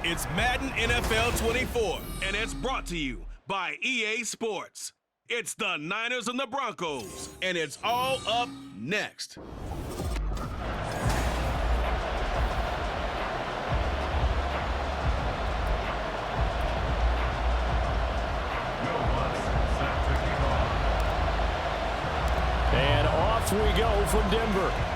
It's Madden NFL 24, and it's brought to you by EA Sports. It's the Niners and the Broncos, and it's all up next. And off we go from Denver.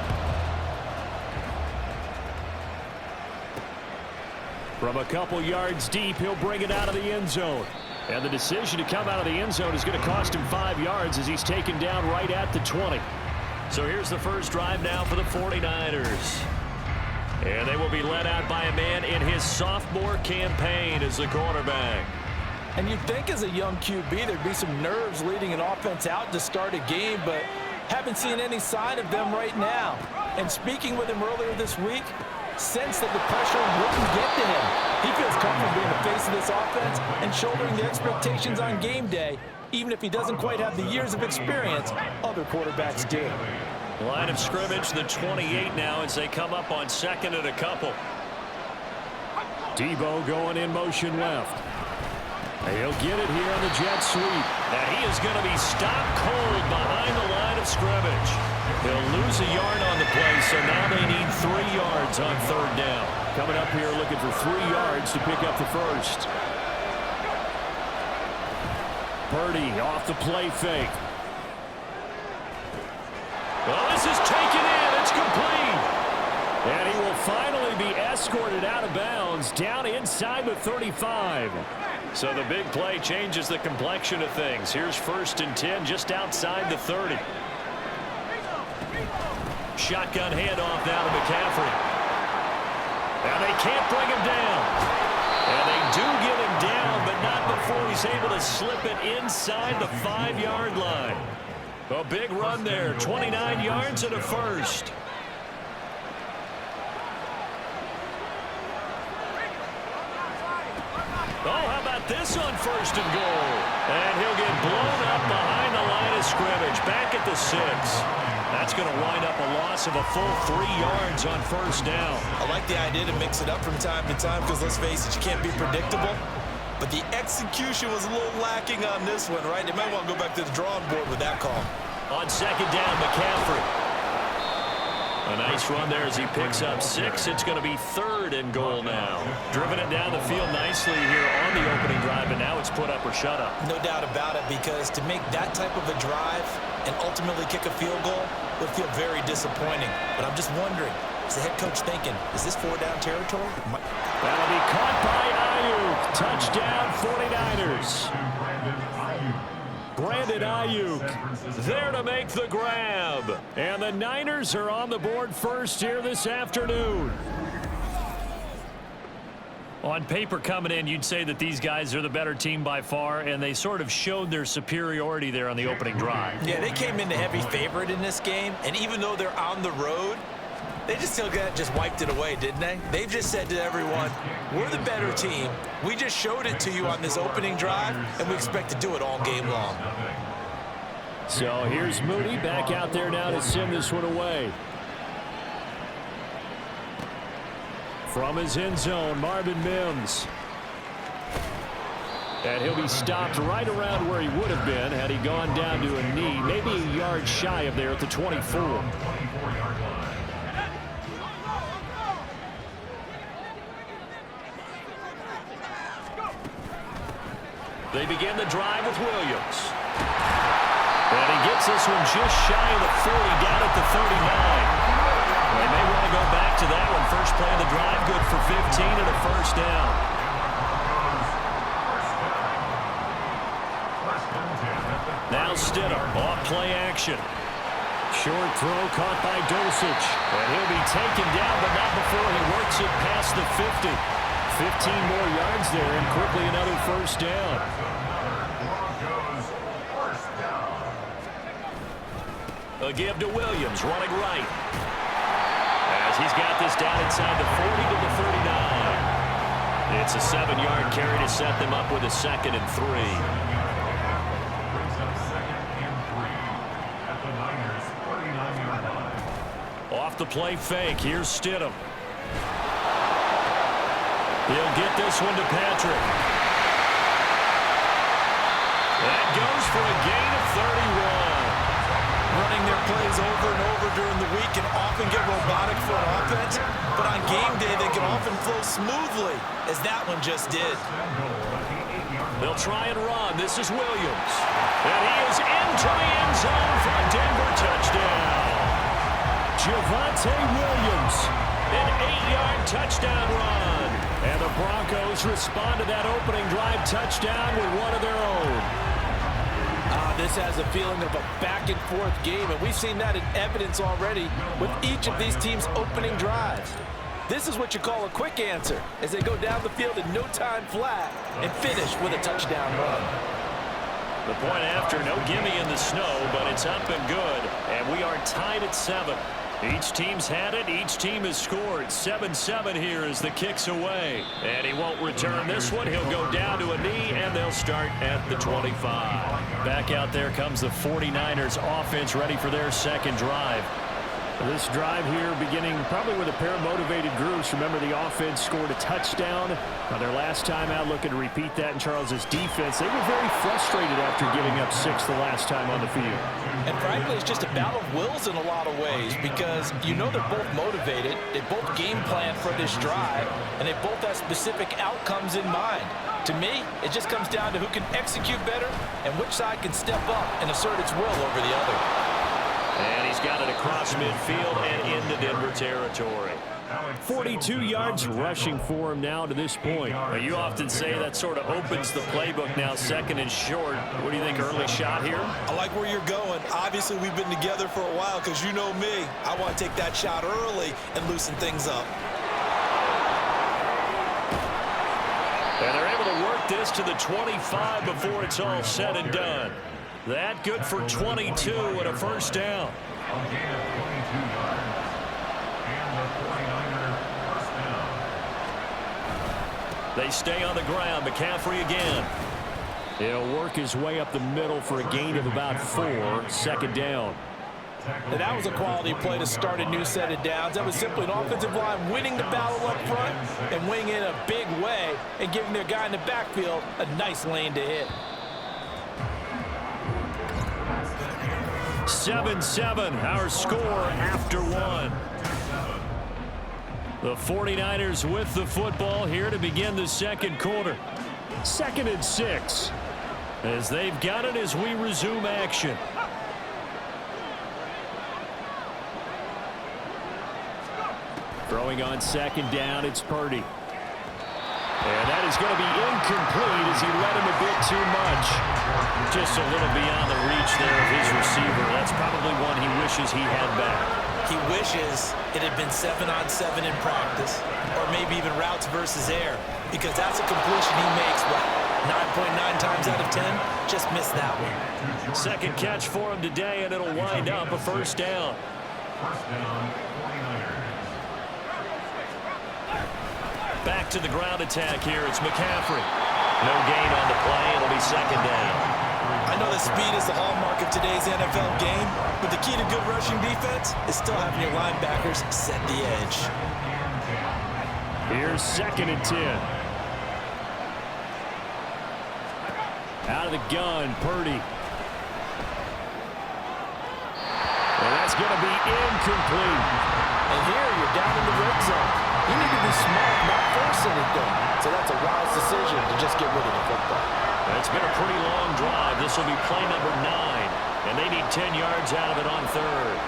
From a couple yards deep, he'll bring it out of the end zone. And the decision to come out of the end zone is going to cost him 5 yards as he's taken down right at the 20. So here's the first drive now for the 49ers. And they will be led out by a man in his sophomore campaign as the quarterback. And you'd think as a young QB there'd be some nerves leading an offense out to start a game, but haven't seen any sign of them right now. And speaking with him earlier this week, sense that the pressure wouldn't get to him. He feels comfortable being the face of this offense and shouldering the expectations on game day, even if he doesn't quite have the years of experience other quarterbacks do. Line of scrimmage, the 28 now as they come up on second and a couple. Debo going in motion left. He'll get it here on the jet sweep. Now he is going to be stopped cold behind the line of scrimmage. He'll lose a yard on the play, so now they need 3 yards on third down. Coming up here looking for 3 yards to pick up the first. Purdy off the play fake. Well, this is taken in. It's complete. And he will finally be escorted out of bounds down inside the 35. So the big play changes the complexion of things. Here's 1st and 10 just outside the 30. Shotgun handoff now to McCaffrey. Now they can't bring him down. And they do get him down, but not before he's able to slip it inside the 5-yard line. A big run there, 29 yards and a first. Oh, how about this on 1st and goal? And he'll get blown up behind the line of scrimmage, back at the 6. That's going to wind up a loss of a full 3 yards on 1st down. I like the idea to mix it up from time to time because, let's face it, you can't be predictable. But the execution was a little lacking on this one, right? They might want to go back to the drawing board with that call. On 2nd down, McCaffrey. A nice run there as he picks up 6. It's going to be 3rd and goal now. Driven it down the field nicely here on the opening drive, and now it's put up or shut up. No doubt about it, because to make that type of a drive and ultimately kick a field goal would feel very disappointing. But I'm just wondering, is the head coach thinking, is this 4-down territory? That'll be caught by Ayuk. Touchdown 49ers. Brandon Ayuk there to make the grab. And the Niners are on the board first here this afternoon. On paper coming in, you'd say that these guys are the better team by far, and they sort of showed their superiority there on the opening drive. Yeah, they came in the heavy favorite in this game, and even though they're on the road, they just wiped it away, didn't they? They've just said to everyone, we're the better team. We just showed it to you on this opening drive, and we expect to do it all game long. So here's Mooney back out there now to send this one away. From his end zone, Marvin Mims. And he'll be stopped right around where he would have been had he gone down to a knee, maybe a yard shy of there at the 24. They begin the drive with Williams. And he gets this one just shy of the 40, down at the 39. They may want to go back to that one. First play of the drive, good for 15 and a first down. Now Stidham, off play action. Short throw caught by Dulcich. And he'll be taken down, but not before he works it past the 50. 15 more yards there, and quickly another first down. A give to Williams, running right. As he's got this down inside the 40 to the 39. It's a 7-yard carry to set them up with a 2nd and 3. Off the play fake. Here's Stidham. He'll get this one to Patrick. That goes for a gain of 31. Running their plays over and over during the week can often get robotic for an offense, but on game day they can often flow smoothly, as that one just did. They'll try and run. This is Williams. And he is into the end zone for a Denver touchdown. Javonte Williams. An 8-yard touchdown run. And the Broncos respond to that opening drive touchdown with one of their own. This has a feeling of a back-and-forth game, and we've seen that in evidence already with each of these teams' opening drives. This is what you call a quick answer, as they go down the field in no time flat and finish with a touchdown run. The point after, no gimme in the snow, but it's up and good, and we are tied at 7. Each team's had it. Each team has scored. 7-7 here as the kick's away. And he won't return this one. He'll go down to a knee, and they'll start at the 25. Back out there comes the 49ers offense ready for their second drive. This drive here beginning probably with a pair of motivated groups. Remember, the offense scored a touchdown. Their last time out, looking to repeat that in Charles's defense. They were very frustrated after giving up 6 the last time on the field. And frankly, it's just a battle of wills in a lot of ways, because you know they're both motivated. They both game plan for this drive, and they both have specific outcomes in mind. To me, it just comes down to who can execute better and which side can step up and assert its will over the other. And he's got it across midfield and into Denver territory. 42 yards rushing for him now to this point. Well, you often say that sort of opens the playbook now, 2nd and short. What do you think, early shot here? I like where you're going. Obviously, we've been together for a while, because you know me. I want to take that shot early and loosen things up. And they're able to work this to the 25 before it's all said and done. That good for 22 and a first down. They stay on the ground. McCaffrey again. He'll work his way up the middle for a gain of about 4. 2nd down. And that was a quality play to start a new set of downs. That was simply an offensive line winning the battle up front and winning in a big way and giving their guy in the backfield a nice lane to hit. 7-7, our score after 1. The 49ers with the football here to begin the second quarter. 2nd and 6. As they've got it as we resume action. Throwing on 2nd down, it's Purdy. And that is going to be incomplete as he led him a bit too much. Just a little beyond the reach there of his receiver. That's probably one he wishes he had back. He wishes it had been 7-on-7 in practice, or maybe even routes versus air, because that's a completion he makes, what, 9.9 times out of 10? Just missed that one. Second catch for him today, and it'll wind up a first down. Back to the ground attack here. It's McCaffrey. No gain on the play. It'll be 2nd down. I know that speed is the hallmark of today's NFL game, but the key to good rushing defense is still having your linebackers set the edge. Here's 2nd and 10. Out of the gun, Purdy. And that's going to be incomplete. And here you're down in the red zone. You need to be smart, not force anything. So that's a wise decision to just get rid of the football. It's been a pretty long drive. This will be play number 9. And they need 10 yards out of it on 3rd.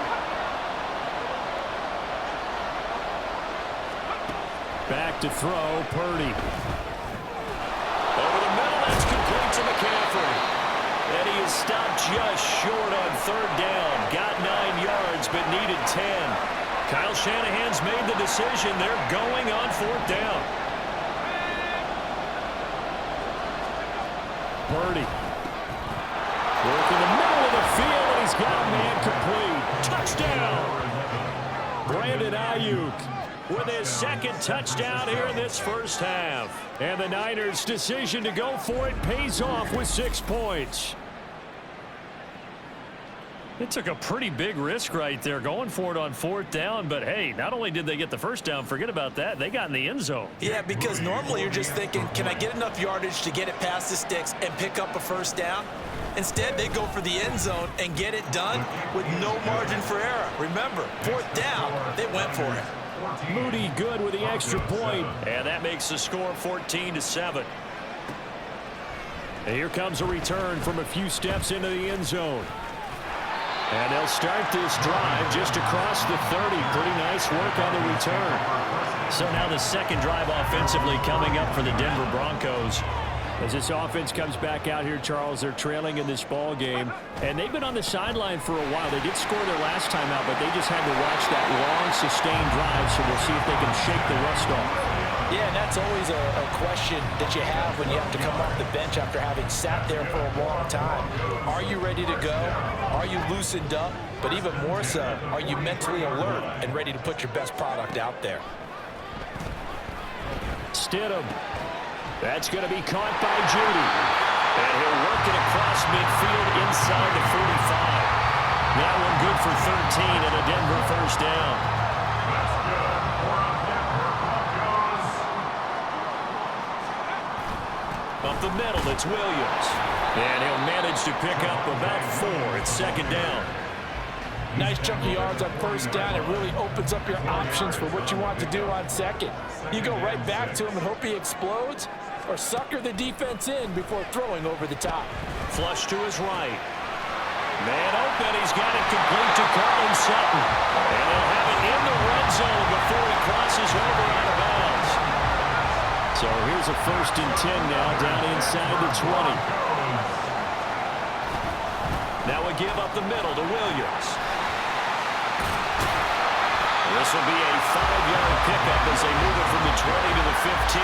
Back to throw, Purdy. Over the middle, that's complete to McCaffrey. And he is stopped just short on third down. Got 9 yards, but needed 10. Kyle Shanahan's made the decision. They're going on fourth down. Purdy. Work in the middle of the field, and he's got a man complete. Touchdown! Brandon Ayuk with his second touchdown here in this first half. And the Niners' decision to go for it pays off with 6 points. It took a pretty big risk right there going for it on fourth down, but hey, not only did they get the first down, forget about that, they got in the end zone. Yeah, because normally you're just thinking, can I get enough yardage to get it past the sticks and pick up a first down? Instead, they go for the end zone and get it done with no margin for error. Remember, fourth down, they went for it. Moody good with the extra point. And that makes the score 14-7. And here comes a return from a few steps into the end zone. And they'll start this drive just across the 30. Pretty nice work on the return. So now the second drive offensively coming up for the Denver Broncos. As this offense comes back out here, Charles, they're trailing in this ball game. And they've been on the sideline for a while. They did score their last time out, but they just had to watch that long, sustained drive, so we'll see if they can shake the rust off. Yeah, and that's always a question that you have when you have to come off the bench after having sat there for a long time. Are you ready to go? Are you loosened up? But even more so, are you mentally alert and ready to put your best product out there? Stidham. That's going to be caught by Judy. And he'll work it across midfield inside the 45. That one good for 13 and a Denver first down. Up the middle, it's Williams. And he'll manage to pick up about 4. It's second down. Nice chunk of yards on first down. It really opens up your options for what you want to do on second. You go right back to him and hope he explodes, or sucker the defense in before throwing over the top. Flush to his right. Man open, he's got it complete to Cortland Sutton. And he'll have it in the red zone before he crosses over out of bounds. So here's a 1st and 10 now down inside the 20. Now we give up the middle to Williams. This will be a 5-yard pickup as they move it from the 20 to the 15.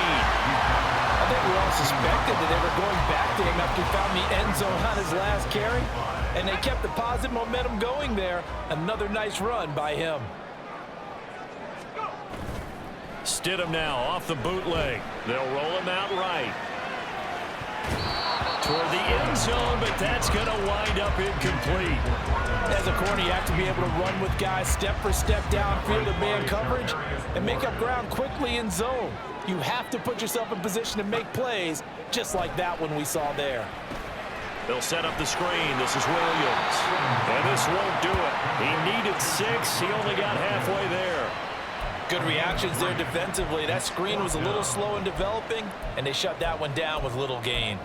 I think we all suspected that they were going back to him after he found the end zone on his last carry, and they kept the positive momentum going there. Another nice run by him. Stidham now off the bootleg. They'll roll him out right. Toward the end zone, but that's going to wind up incomplete. As a corner, you have to be able to run with guys step for step downfield in man coverage and make up ground quickly in zone. You have to put yourself in position to make plays, just like that one we saw there. They'll set up the screen. This is Williams. And this won't do it. He needed 6. He only got halfway there. Good reactions there defensively. That screen was a little slow in developing, and they shut that one down with little gain.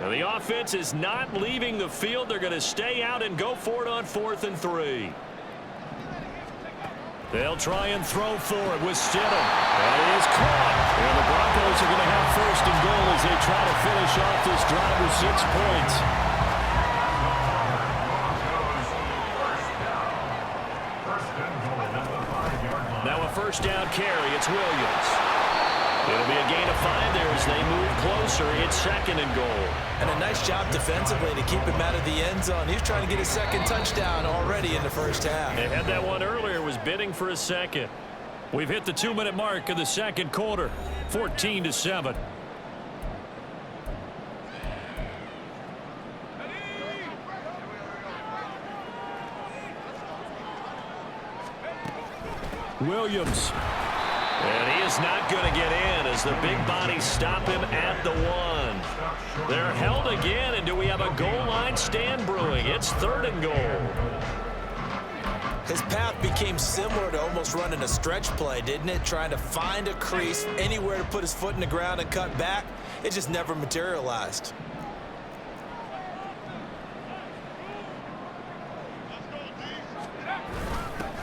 And the offense is not leaving the field. They're going to stay out and go for it on 4th and 3. They'll try and throw for it with Stidham. And it is caught. And the Broncos are going to have 1st and goal as they try to finish off this drive with 6 points. Now a 1st down carry. It's Williams. It'll be a gain of 5 there as they move closer. It's 2nd and goal. And a nice job defensively to keep him out of the end zone. He's trying to get his 2nd touchdown already in the first half. They had that one earlier, was bidding for a second. We've hit the 2-minute mark of the second quarter, 14-7. Williams. And he is not going to get in as the big bodies stop him at the 1. They're held again, and do we have a goal line stand brewing? It's 3rd and goal. His path became similar to almost running a stretch play, didn't it? Trying to find a crease, anywhere to put his foot in the ground and cut back. It just never materialized.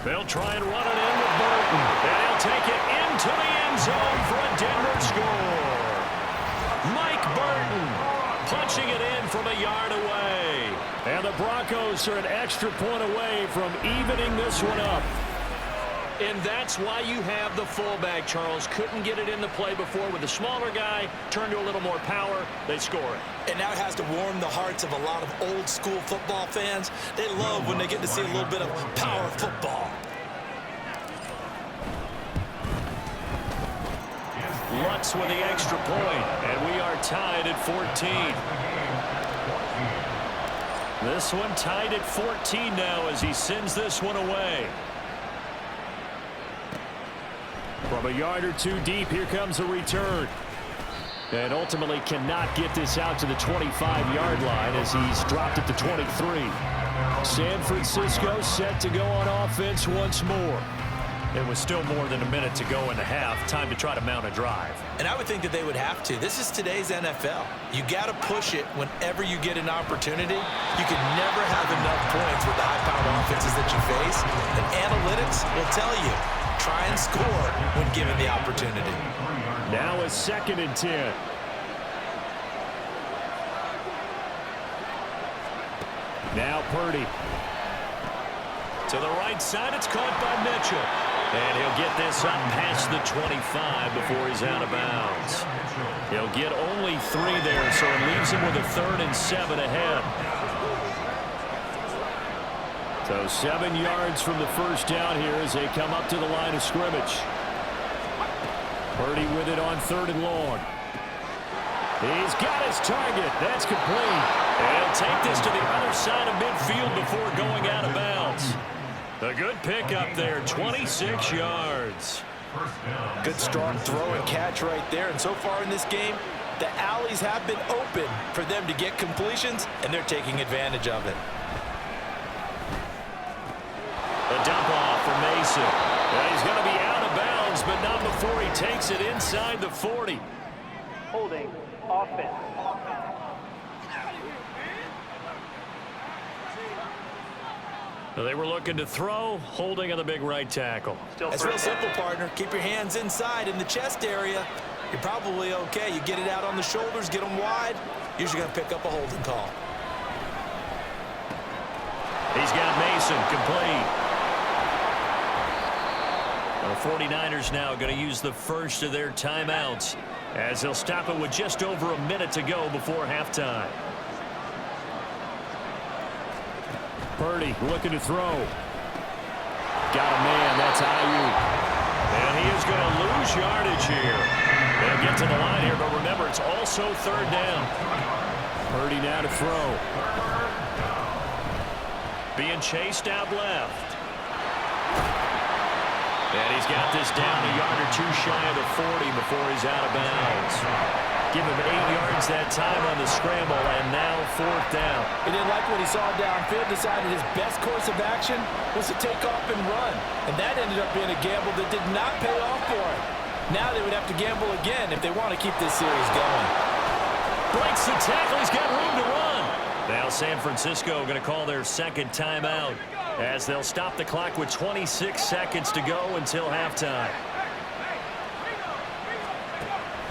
They'll try and run it in with Burton. And he'll take it into the end zone for a Denver score. Mike Burton punching it in from a yard away. And the Broncos are an extra point away from evening this one up. And that's why you have the fullback, Charles. Couldn't get it in the play before with a smaller guy. Turned to a little more power. They score it. And now it has to warm the hearts of a lot of old school football fans. They love when they get to see a little bit of power football. Lutz with the extra point, and we are tied at 14. This one tied at 14 now as he sends this one away. From a yard or two deep, here comes a return. And ultimately cannot get this out to the 25-yard line as he's dropped it to 23. San Francisco set to go on offense once more. It was still more than a minute to go in the half. Time to try to mount a drive. And I would think that they would have to. This is today's NFL. You got to push it whenever you get an opportunity. You can never have enough points with the high-powered offenses that you face. And analytics will tell you, try and score when given the opportunity. Now a 2nd and 10. Now Purdy. To the right side, it's caught by Mitchell. And he'll get this up past the 25 before he's out of bounds. He'll get only 3 there, so it leaves him with a 3rd and 7 ahead. So 7 yards from the first down here as they come up to the line of scrimmage. Purdy with it on 3rd and long. He's got his target. That's complete. And he'll take this to the other side of midfield before going out of bounds. A good pick up there, 26 yards. Good strong throw and catch right there. And so far in this game, the alleys have been open for them to get completions, and they're taking advantage of it. A dump off for Mason. And he's going to be out of bounds, but not before he takes it inside the 40. Holding offense. They were looking to throw, holding on the big right tackle. It's real simple, partner. Keep your hands inside in the chest area. You're probably okay. You get it out on the shoulders, get them wide. Usually going to pick up a holding call. He's got Mason complete. The 49ers now going to use the first of their timeouts as they'll stop it with just over a minute to go before halftime. Purdy looking to throw. Got a man. That's Ayuk. And he is going to lose yardage here. They'll get to the line here, but remember, it's also 3rd down. Purdy now to throw. Being chased out left. And he's got this down a yard or two shy of the 40 before he's out of bounds. Give him 8 yards that time on the scramble, and now 4th down. He didn't like what he saw downfield, decided his best course of action was to take off and run. And that ended up being a gamble that did not pay off for him. Now they would have to gamble again if they want to keep this series going. Breaks the tackle. He's got room to run. Now San Francisco going to call their 2nd timeout as they'll stop the clock with 26 seconds to go until halftime.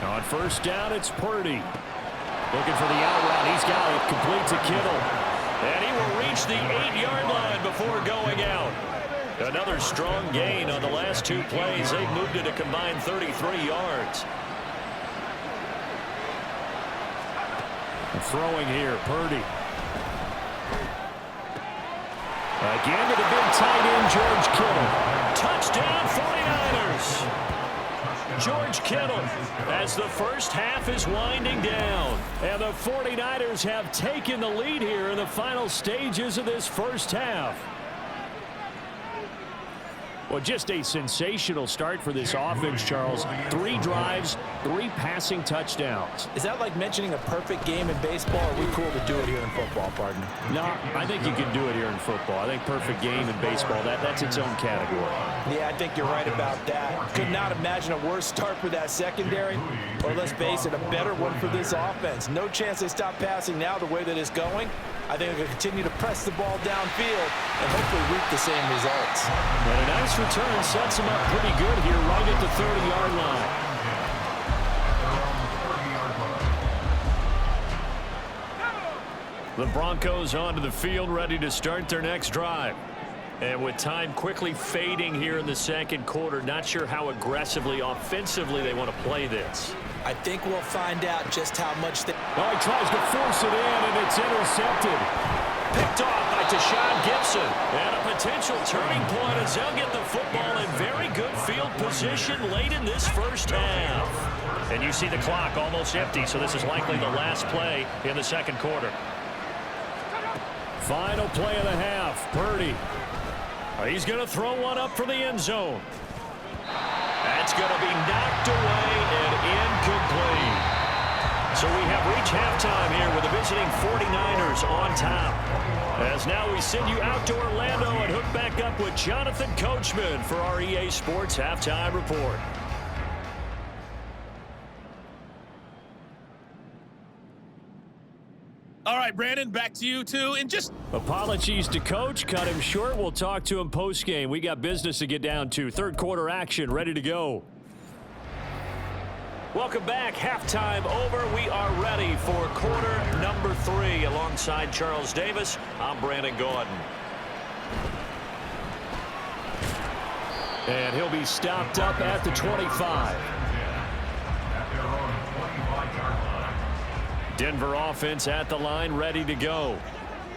On 1st down, it's Purdy. Looking for the out route. He's got it. Complete to Kittle. And he will reach the 8-yard line before going out. Another strong gain on the last 2 plays. They've moved it a combined 33 yards. Throwing here, Purdy. Again to the big tight end, George Kittle. Touchdown, 49ers. George Kittle as the first half is winding down. And the 49ers have taken the lead here in the final stages of this first half. Well, just a sensational start for this offense, Charles. 3 drives, 3 passing touchdowns. Is that like mentioning a perfect game in baseball, or are we cool to do it here in football, partner? No, I think you can do it here in football. I think perfect game in baseball, that's its own category. Yeah, I think you're right about that. Could not imagine a worse start for that secondary, or let's face it, a better one for this offense. No chance they stop passing now the way that it's going. I think they'll continue to press the ball downfield and hopefully reap the same results. And a nice return sets them up pretty good here right at the 30-yard line. The Broncos onto the field, ready to start their next drive. And with time quickly fading here in the second quarter, not sure how aggressively, offensively they want to play this. I think we'll find out just how much they... Oh, he tries to force it in, and it's intercepted. Picked off by Tashawn Gibson. And a potential turning point as they'll get the football in very good field position late in this first half. And you see the clock almost empty, so this is likely the last play in the second quarter. Final play of the half. Purdy. He's going to throw one up for the end zone. That's going to be knocked away and incomplete. So we have reached halftime here with the visiting 49ers on top. As now we send you out to Orlando and hook back up with Jonathan Coachman for our EA Sports Halftime Report. All right, Brandon, back to you, too. And just apologies to Coach. Cut him short. We'll talk to him post-game. We got business to get down to. Third quarter action, ready to go. Welcome back. Halftime over. We are ready for quarter number 3. Alongside Charles Davis, I'm Brandon Gordon. And he'll be stopped up at the 25. Denver offense at the line, ready to go.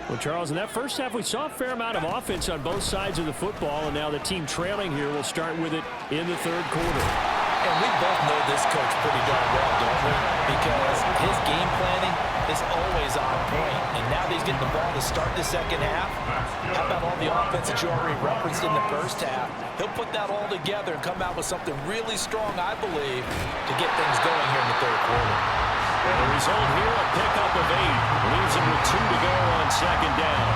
Well, Charles, in that first half, we saw a fair amount of offense on both sides of the football, and now the team trailing here will start with it in the third quarter. And we both know this coach pretty darn well, don't we? Because his game planning is always on point. And now that he's getting the ball to start the second half, how about all the offense that you already referenced in the first half? He'll put that all together and come out with something really strong, I believe, to get things going here in the third quarter. And the result here, a pickup of 8. Leaves him with 2 to go on second down.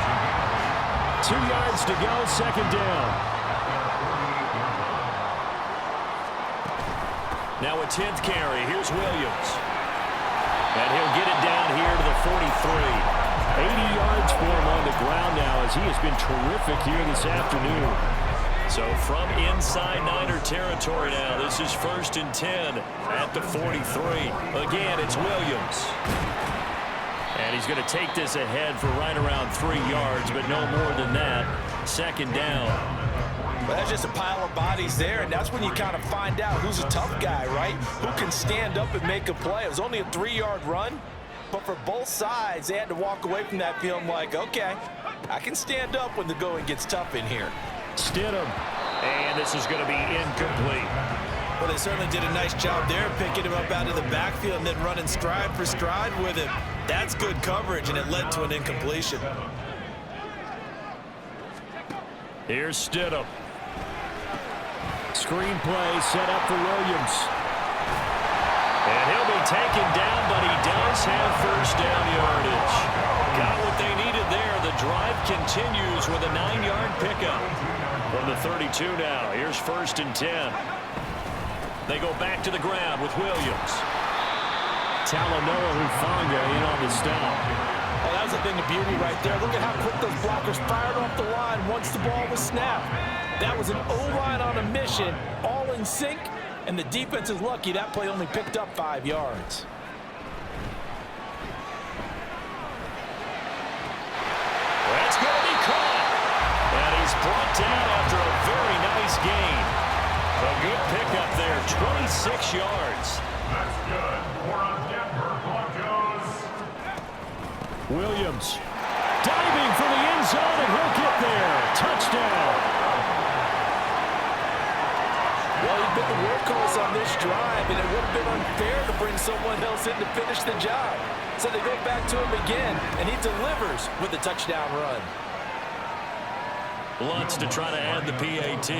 2 yards to go, second down. Now a 10th carry. Here's Williams. And he'll get it down here to the 43. 80 yards for him on the ground now as he has been terrific here this afternoon. So from inside Niner territory now, this is 1st and 10 at the 43. Again, it's Williams. And he's going to take this ahead for right around 3 yards, but no more than that. Second down. Well, that's just a pile of bodies there, and that's when you kind of find out who's a tough guy, right? Who can stand up and make a play. It was only a 3-yard run, but for both sides, they had to walk away from that feeling like, okay, I can stand up when the going gets tough in here. Stidham. And this is going to be incomplete. Well, they certainly did a nice job there, picking him up out of the backfield and then running stride for stride with him. That's good coverage, and it led to an incompletion. Here's Stidham. Screen play set up for Williams. And he'll be taken down, but he does have first down yardage. Got what they needed there. The drive continues with a 9-yard pickup. From the 32 now, here's 1st and 10. They go back to the ground with Williams. Talanoa Hufanga in on the stop. Oh, that was a thing of beauty right there. Look at how quick those blockers fired off the line once the ball was snapped. That was an O-line on a mission, all in sync, and the defense is lucky that play only picked up 5 yards. That's going to be caught. And he's brought down after a very nice gain. A good pickup there, 26 yards. That's good for a Denver Broncos. Williams diving for the end zone, and he'll get there. Touchdown. Well, he's been the workhorse on this drive, and it would have been unfair to bring someone else in to finish the job. So they go back to him again, and he delivers with a touchdown run. Lutz to try to add the PAT.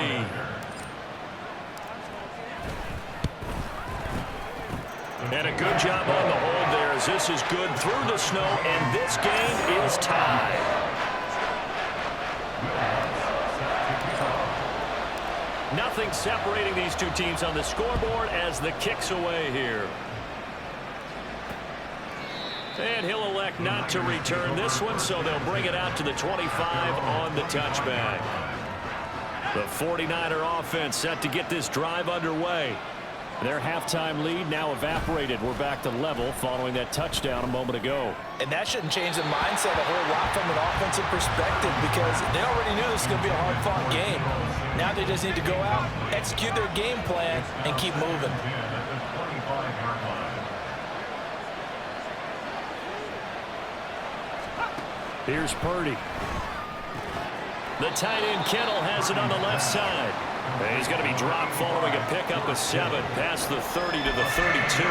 And a good job on the hold there as this is good through the snow, and this game is tied. Nothing separating these two teams on the scoreboard as the kick's away here. And he'll elect not to return this one, so they'll bring it out to the 25 on the touchback. The 49er offense set to get this drive underway. Their halftime lead now evaporated. We're back to level following that touchdown a moment ago. And that shouldn't change the mindset a whole lot from an offensive perspective because they already knew this was going to be a hard-fought game. Now they just need to go out, execute their game plan, and keep moving. Here's Purdy. The tight end Kittle has it on the left side. And he's going to be dropped following a pickup of 7 past the 30 to the 32.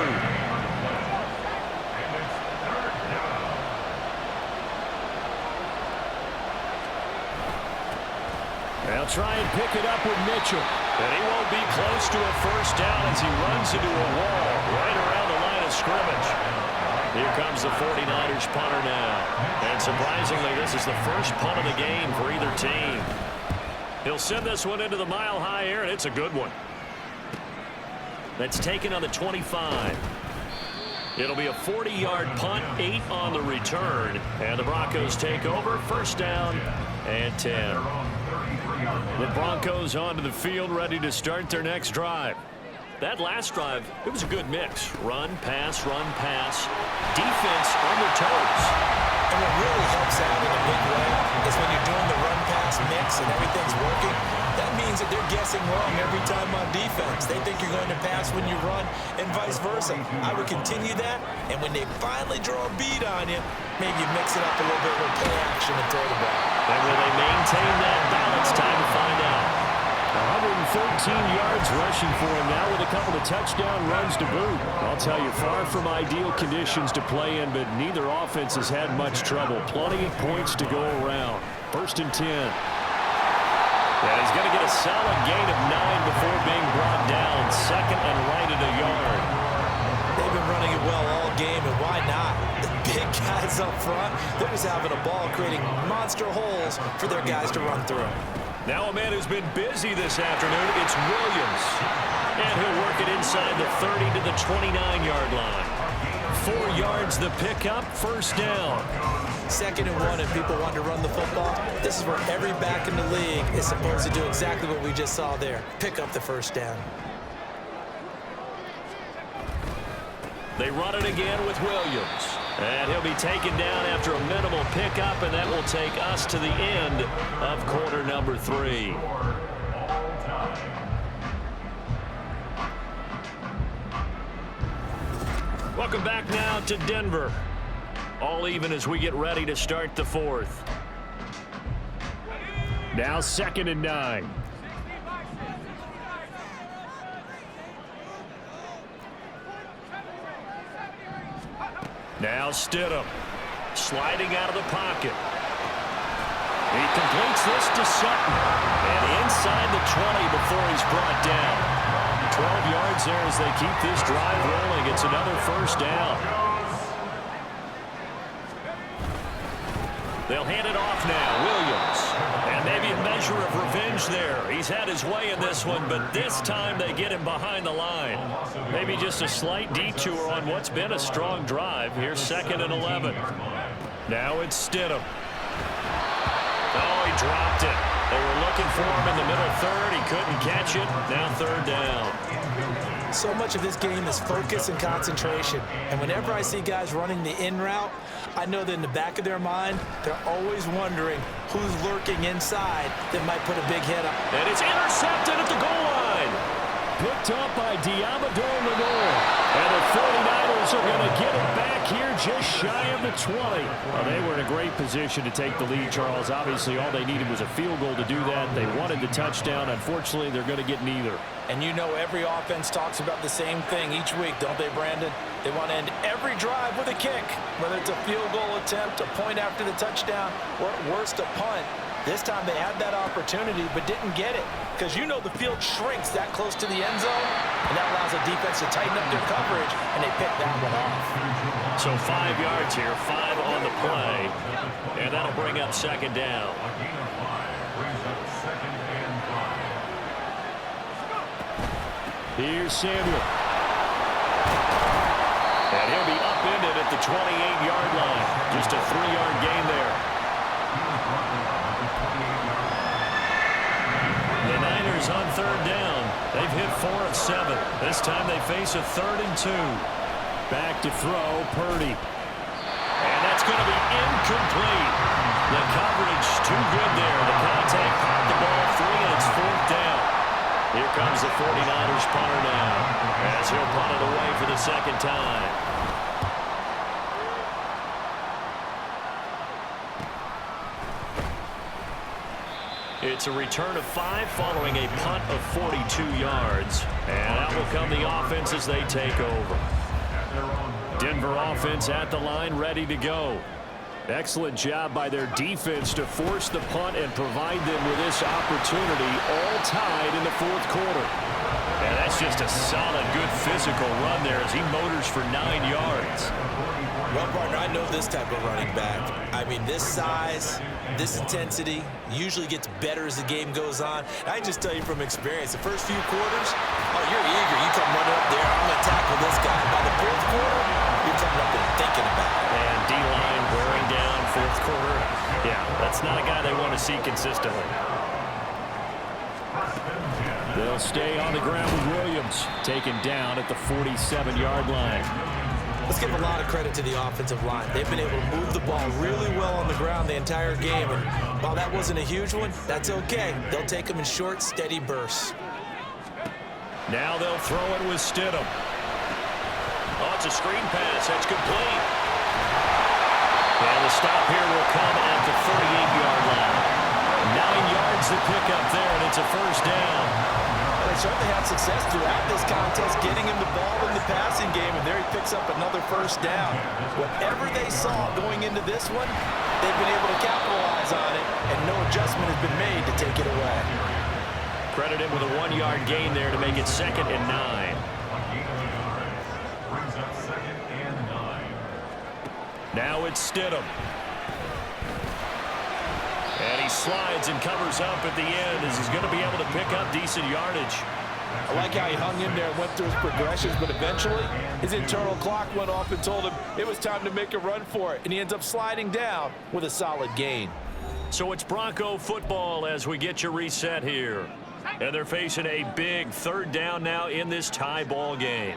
They'll try and pick it up with Mitchell. And he won't be close to a first down as he runs into a wall right around the line of scrimmage. Here comes the 49ers punter now. And surprisingly, this is the first punt of the game for either team. He'll send this one into the mile-high air, and it's a good one. That's taken on the 25. It'll be a 40-yard punt, 8 on the return. And the Broncos take over, first down and 10. The Broncos onto the field, ready to start their next drive. That last drive, it was a good mix. Run, pass, defense on their toes. And what really helps out in a big way is when you're doing the run-pass mix and everything's working, that means that they're guessing wrong every time on defense. They think you're going to pass when you run and vice versa. I would continue that, and when they finally draw a bead on you, maybe mix it up a little bit with play action and throw the ball. And will they maintain that balance? Time to find out. 113 yards rushing for him now with a couple of touchdown runs to boot. I'll tell you, far from ideal conditions to play in, but neither offense has had much trouble. Plenty of points to go around. First and 10. And he's going to get a solid gain of 9 before being brought down. Second and right at a yard. They've been running it well all game, and why not? The big guys up front, they're just having a ball creating monster holes for their guys to run through. Now a man who's been busy this afternoon, it's Williams. And he'll work it inside the 30 to the 29-yard line. 4 yards the pickup, first down. 2nd and 1, and people want to run the football. This is where every back in the league is supposed to do exactly what we just saw there. Pick up the first down. They run it again with Williams. And he'll be taken down after a minimal pickup, and that will take us to the end of quarter number 3. Welcome back now to Denver. All even as we get ready to start the 4th. Now 2nd and 9. Now Stidham, sliding out of the pocket. He completes this to Sutton. And inside the 20 before he's brought down. 12 yards there as they keep this drive rolling. It's another first down. They'll hand it off now, Williams. And maybe a measure of revenge there. He's had his way in this one, but this time they get him behind the line. Maybe just a slight detour on what's been a strong drive. Here's 2nd and 11. Now it's Stidham. Oh, he dropped it. They were looking for him in the middle third. He couldn't catch it. Now 3rd down. So much of this game is focus and concentration. And whenever I see guys running the in route, I know that in the back of their mind, they're always wondering who's lurking inside that might put a big hit up. And it's intercepted at the goal line. Picked up by Diamador Lenore. And the 49ers are going to get it back here just shy of the 20. Well, they were in a great position to take the lead, Charles. Obviously, all they needed was a field goal to do that. They wanted the touchdown. Unfortunately, they're going to get neither. And you know every offense talks about the same thing each week, don't they, Brandon? They want to end every drive with a kick, whether it's a field goal attempt, a point after the touchdown, or at worst, a punt. This time they had that opportunity but didn't get it because you know the field shrinks that close to the end zone, and that allows the defense to tighten up their coverage, and they pick that one off. So 5 yards here, 5 on the play, and that'll bring up 2nd down. Here's Samuel. And he'll be upended at the 28-yard line. Just a 3-yard gain there. The Niners 49ers on third down. They've hit 4 of 7. This time they face a 3rd and 2. Back to throw, Purdy. And that's going to be incomplete. The coverage too good there. The contact popped the ball free, and it's 4th down. Here comes the 49ers punter now, as he'll punt it away for the 2nd time. It's a return of 5 following a punt of 42 yards. And out will come the offense as they take over. Denver offense at the line, ready to go. Excellent job by their defense to force the punt and provide them with this opportunity, all tied in the 4th quarter. And that's just a solid, good physical run there as he motors for 9 yards. Well, partner, I know this type of running back. I mean, this size, this intensity usually gets better as the game goes on. I just tell you from experience, the first few quarters, oh, you're eager. You come running up there, I'm going to tackle this guy. By the 4th quarter, you're coming up and thinking about it. And D-line wearing down 4th quarter. Yeah, that's not a guy they want to see consistently. They'll stay on the ground with Williams, taken down at the 47-yard line. Let's give a lot of credit to the offensive line. They've been able to move the ball really well on the ground the entire game. And while that wasn't a huge one, that's okay. They'll take them in short, steady bursts. Now they'll throw it with Stidham. Oh, it's a screen pass. That's complete. And the stop here will come at the 38-yard line. 9 yards to pick up there, and it's a 1st down. They certainly had success throughout this contest, getting him the ball in the passing game, and there he picks up another 1st down. Whatever they saw going into this one, they've been able to capitalize on it, and no adjustment has been made to take it away. Credit him with a 1-yard gain there to make it 2nd and 9. Now it's Stidham. And he slides and covers up at the end as he's going to be able to pick up decent yardage. I like how he hung in there and went through his progressions, but eventually his internal clock went off and told him it was time to make a run for it, and he ends up sliding down with a solid gain. So it's Bronco football as we get you reset here. And they're facing a big 3rd down now in this tie ball game.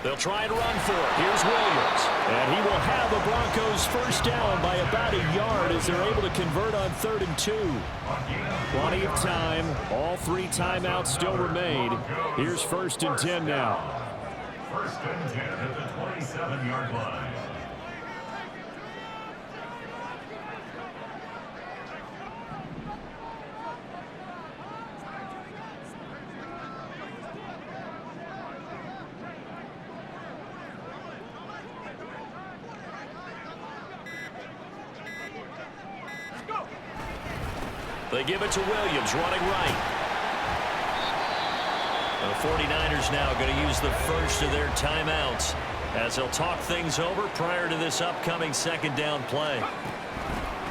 They'll try and run for it. Here's Williams. And he will have the Broncos 1st down by about a yard as they're able to convert on 3rd and 2. Plenty of time. All 3 timeouts still remain. Here's 1st and 10 now. 1st and 10 at the 27-yard line. They give it to Williams, running right. The 49ers now going to use the first of their timeouts as they'll talk things over prior to this upcoming 2nd down play.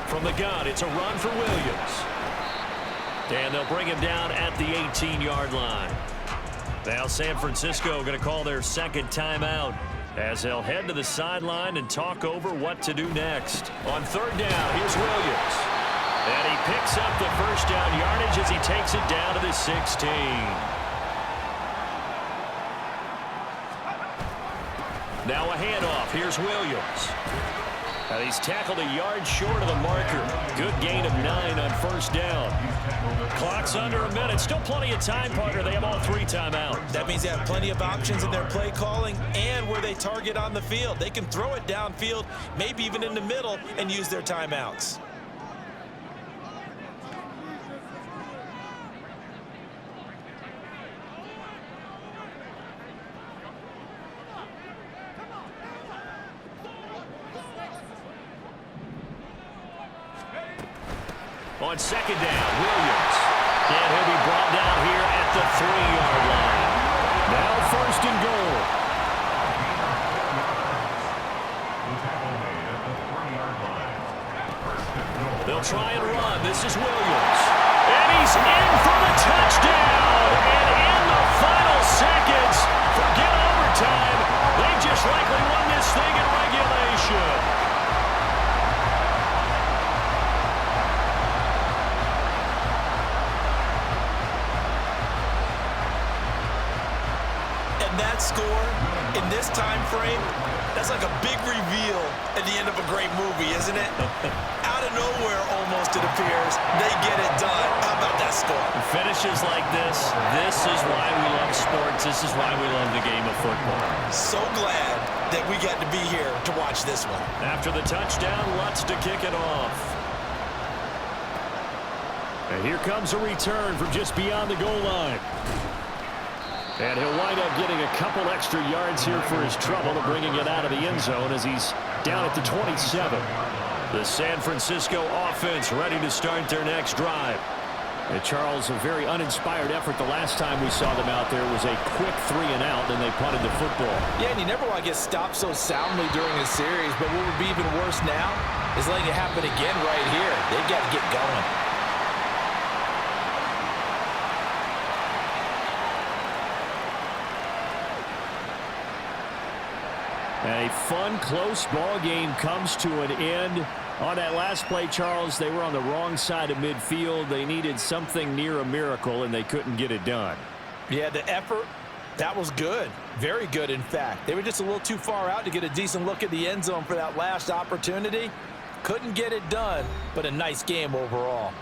From the gun, it's a run for Williams. And they'll bring him down at the 18-yard line. Now San Francisco going to call their 2nd timeout as they'll head to the sideline and talk over what to do next. On 3rd down, here's Williams. And he picks up the 1st down yardage as he takes it down to the 16. Now a handoff. Here's Williams. And he's tackled a yard short of the marker. Good gain of 9 on 1st down. Clock's under a minute. Still plenty of time, partner. They have all 3 timeouts. That means they have plenty of options in their play calling and where they target on the field. They can throw it downfield, maybe even in the middle, and use their timeouts. On 2nd down, Williams. And he'll be brought down here at the 3-yard line. Now 1st and goal. They'll try and run. This is Williams. And he's in for the touchdown. And in the final seconds, forget overtime. They just likely won this thing in regulation. In this time frame, that's like a big reveal at the end of a great movie, isn't it? Out of nowhere, almost, it appears, they get it done. How about that score? Finishes like this is why we love sports. This is why we love the game of football. So glad that we got to be here to watch this one. After the touchdown, Lutz to kick it off. And here comes a return from just beyond the goal line. And he'll wind up getting a couple extra yards here for his trouble and bringing it out of the end zone as he's down at the 27. The San Francisco offense ready to start their next drive. And Charles, a very uninspired effort the last time we saw them out there was a quick 3-and-out, and they punted the football. Yeah, and you never want to get stopped so soundly during a series, but what would be even worse now is letting it happen again right here. They've got to get going. And a fun, close ball game comes to an end. On that last play, Charles, they were on the wrong side of midfield. They needed something near a miracle, and they couldn't get it done. Yeah, the effort, that was good. Very good, in fact. They were just a little too far out to get a decent look at the end zone for that last opportunity. Couldn't get it done, but a nice game overall.